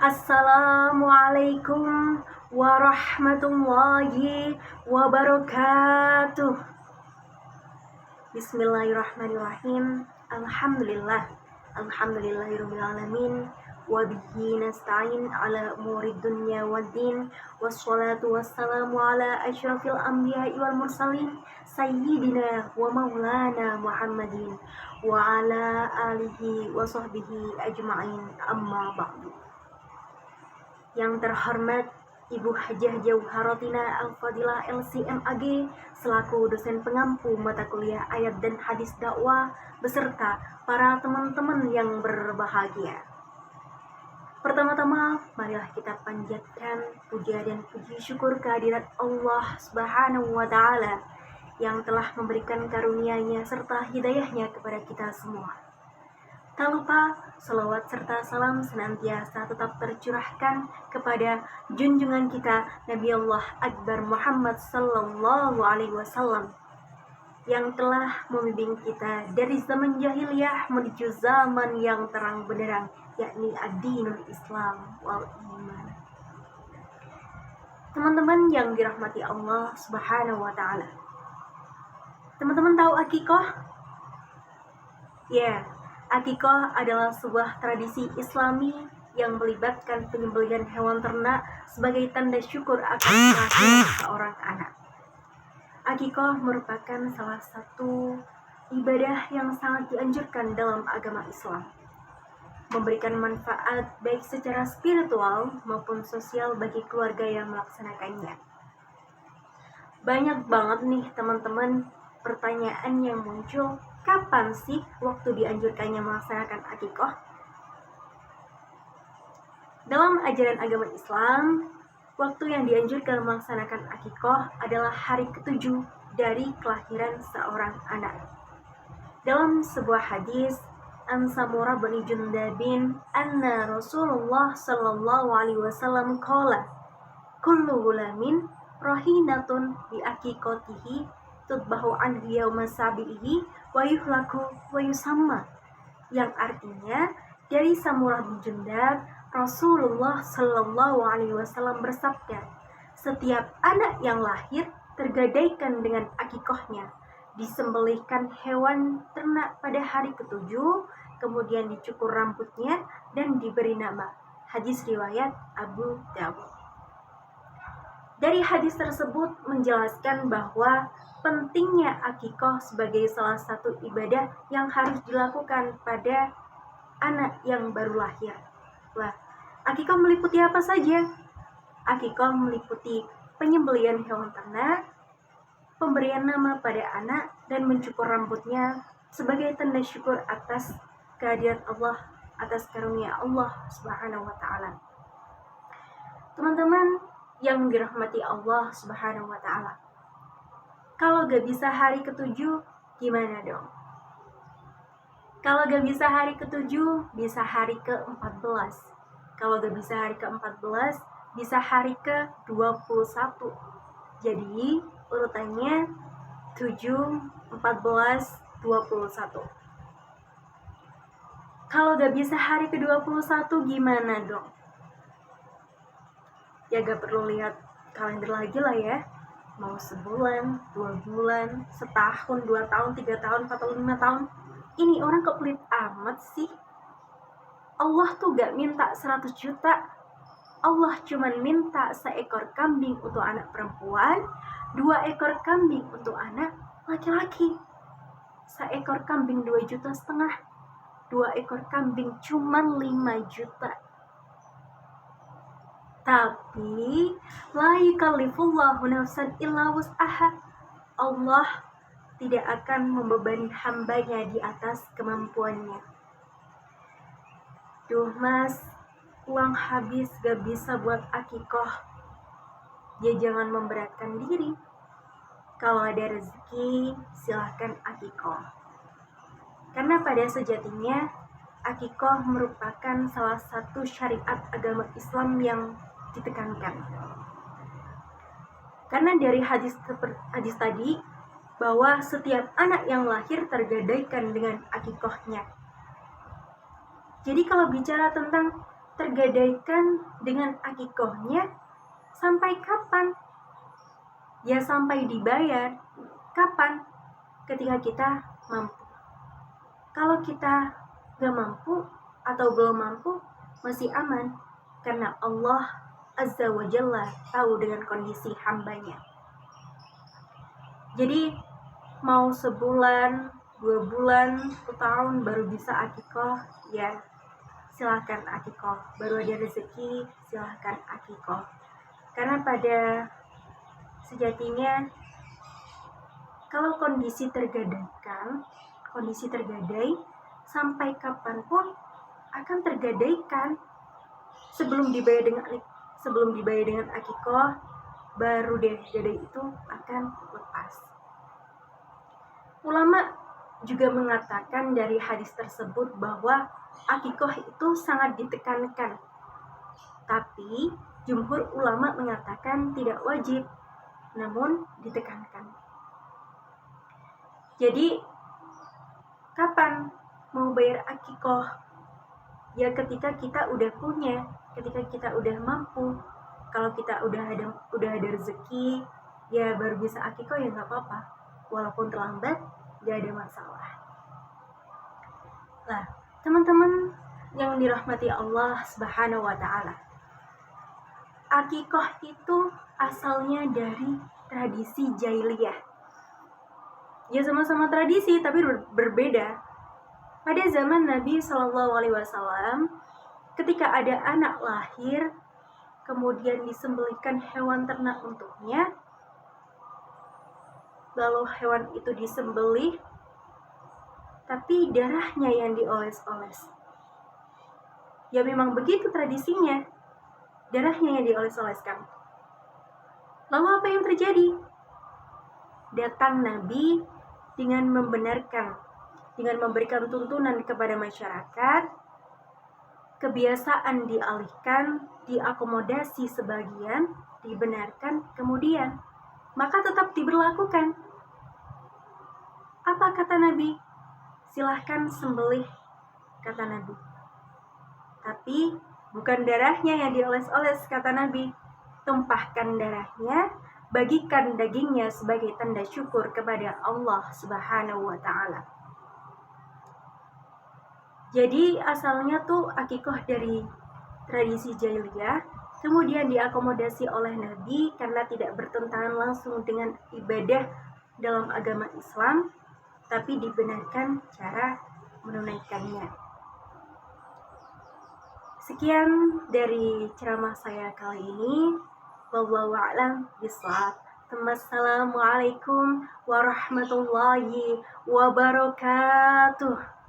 Assalamualaikum warahmatullahi wabarakatuh. Bismillahirrahmanirrahim. Alhamdulillahirabbil alamin. Wa bihi nasta'in ala umurid dunya waddin. Wassalatu wassalamu ala asyrafil anbiya'i wal mursalin sayyidina wa maulana Muhammadin wa ala alihi wa sahbihi ajma'in. Amma ba'du. Yang terhormat Ibu Hajah Jauharatina Al-Fadilah LCMAG selaku dosen pengampu mata kuliah ayat dan hadis dakwah beserta para teman-teman yang berbahagia. Pertama-tama, marilah kita panjatkan puja dan puji syukur kehadirat Allah Subhanahu wa Ta'ala yang telah memberikan karunia-Nya serta hidayahnya kepada kita semua. Tak lupa, salawat serta salam senantiasa tetap tercurahkan kepada junjungan kita Nabi Allah Akbar Muhammad Sallallahu Alaihi Wasallam yang telah membimbing kita dari zaman jahiliyah menuju zaman yang terang benderang, yakni ad-dinul Islam wal iman. Teman-teman yang dirahmati Allah Subhanahu wa Ta'ala, teman-teman tahu akikah? Ya, akikah adalah sebuah tradisi Islami yang melibatkan penyembelihan hewan ternak sebagai tanda syukur akan kelahiran seorang anak. Akikah merupakan salah satu ibadah yang sangat dianjurkan dalam agama Islam, memberikan manfaat baik secara spiritual maupun sosial bagi keluarga yang melaksanakannya. Banyak banget nih teman-teman pertanyaan yang muncul. Kapan sih waktu dianjurkannya melaksanakan akikah? Dalam ajaran agama Islam, waktu yang dianjurkan melaksanakan akikah adalah hari ke-7 dari kelahiran seorang anak. Dalam sebuah hadis, An Samurah bin Jundabin, anna Rasulullah sallallahu alaihi wasallam qala, kullu gulamin rahinatun bi aqiqatihi tutbahu anhu yawma sabihi wa yuhlaku wa yusamma, yang artinya dari Samurah bin Jundab, Rasulullah Sallallahu Alaihi Wasallam bersabda, setiap anak yang lahir tergadaikan dengan akikahnya, disembelihkan hewan ternak pada hari ke-7, kemudian dicukur rambutnya dan diberi nama. Hadis riwayat Abu Dawud. Dari hadis tersebut menjelaskan bahwa pentingnya akikah sebagai salah satu ibadah yang harus dilakukan pada anak yang baru lahir. Wah, akikah meliputi apa saja? Akikah meliputi penyembelihan hewan ternak, pemberian nama pada anak, dan mencukur rambutnya sebagai tanda syukur atas kehadiran Allah, atas karunia Allah Subhanahu wa Ta'ala. Teman-teman yang dirahmati Allah Subhanahu wa Ta'ala, kalau gak bisa hari ke-7, gimana dong? Kalau gak bisa hari ke-7, bisa hari ke-14. Kalau gak bisa hari ke-14, bisa hari ke-21. Jadi urutannya 7, 14, 21. Kalau gak bisa hari ke-21, gimana dong? Ya gak perlu lihat kalender lagi lah ya. Mau sebulan, 2 bulan, setahun, 2 tahun, 3 tahun, 4 tahun, 5 tahun. Ini orang kok pelit amat sih? Allah tuh gak minta 100 juta. Allah cuman minta seekor kambing untuk anak perempuan, 2 ekor kambing untuk anak laki-laki. Seekor kambing 2,5 juta. 2 ekor kambing cuman 5 juta. Tapi la yukallifullahu nafsan illa wus'aha. Allah tidak akan membebani hambanya di atas kemampuannya. Duh mas, uang habis gak bisa buat akikah. Ya jangan memberatkan diri. Kalau ada rezeki, silahkan akikah. Karena pada sejatinya akikah merupakan salah satu syariat agama Islam yang ditekankan. Karena dari hadis tadi bahwa setiap anak yang lahir tergadaikan dengan akikahnya. Jadi kalau bicara tentang tergadaikan dengan akikohnya sampai kapan? Ya sampai dibayar. Kapan? Ketika kita mampu. Kalau kita gak mampu atau belum mampu, masih aman. Karena Allah Azza wa Jalla tahu dengan kondisi hambanya. Jadi mau sebulan, 2 bulan, 1 tahun baru bisa akikoh, ya silahkan akikoh. Baru ada rezeki, silahkan akikoh. Karena pada sejatinya kalau kondisi tergadaikan, kondisi tergadai, sampai kapanpun akan tergadaikan. Sebelum dibayar dengan akikoh, baru deh gadai itu akan lepas. Ulama juga mengatakan dari hadis tersebut bahwa akikoh itu sangat ditekankan. Tapi jumhur ulama mengatakan tidak wajib, namun ditekankan. Jadi kapan mau bayar akikoh? Ya ketika kita udah punya, ketika kita udah mampu. Kalau kita udah ada rezeki, ya baru bisa akikoh, ya nggak apa-apa. Walaupun terlambat, nggak ada masalah. Nah, teman-teman yang dirahmati Allah Subhanahu wa Ta'ala, akikoh itu asalnya dari tradisi jahiliyah. Ya sama-sama tradisi tapi berbeda. Pada zaman Nabi SAW, ketika ada anak lahir, kemudian disembelihkan hewan ternak untuknya, lalu hewan itu disembelih, tapi darahnya yang dioles-oles. Ya memang begitu tradisinya, darahnya yang dioles-oleskan. Lalu apa yang terjadi? Datang Nabi dengan membenarkan, dengan memberikan tuntunan kepada masyarakat, kebiasaan dialihkan, diakomodasi sebagian, dibenarkan kemudian, maka tetap diberlakukan. Apa kata Nabi? Silahkan sembelih, kata Nabi. Tapi bukan darahnya yang dioles-oles, kata Nabi. Tumpahkan darahnya, bagikan dagingnya sebagai tanda syukur kepada Allah Subhanahu wa Ta'ala. Jadi asalnya tuh akikoh dari tradisi jahiliyah, kemudian diakomodasi oleh Nabi karena tidak bertentangan langsung dengan ibadah dalam agama Islam, tapi dibenarkan cara menunaikannya. Sekian dari ceramah saya kali ini. Wallahu a'lam bishawab. Assalamualaikum warahmatullahi wabarakatuh.